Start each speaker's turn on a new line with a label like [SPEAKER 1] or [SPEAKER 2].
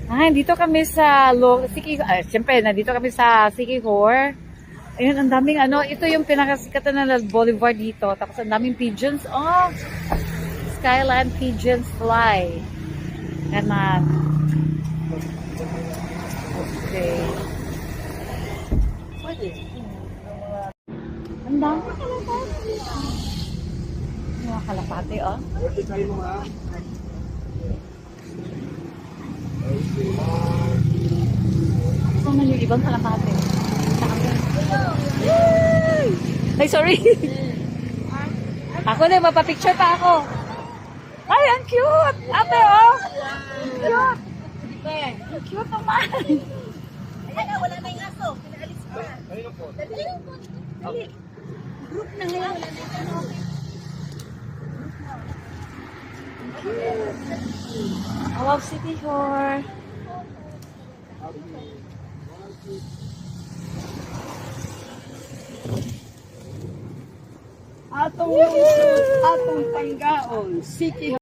[SPEAKER 1] Dito kami sa siyempre, nandito kami sa Siquijor. Ayun, ang daming ano, ito yung pinakasikatan na boulevard dito. Tapos ang daming pigeons. Oh, Skyland pigeons fly. Ganon. Okay. Ang dami kalapati. Mga kalapati, oh. Saan man yung ibang kalapati? Ay, sorry. Ako na, mapapicture pa ako. Ay, ang cute! Ate, oh! Cute! Ang cute naman.
[SPEAKER 2] Ayan na, wala na yung aso. Pinaalis pa. Dali. Dali. Group na ngayon. Wala na yung aso.
[SPEAKER 1] Wow, City Hall.
[SPEAKER 2] Atong tanggaon, City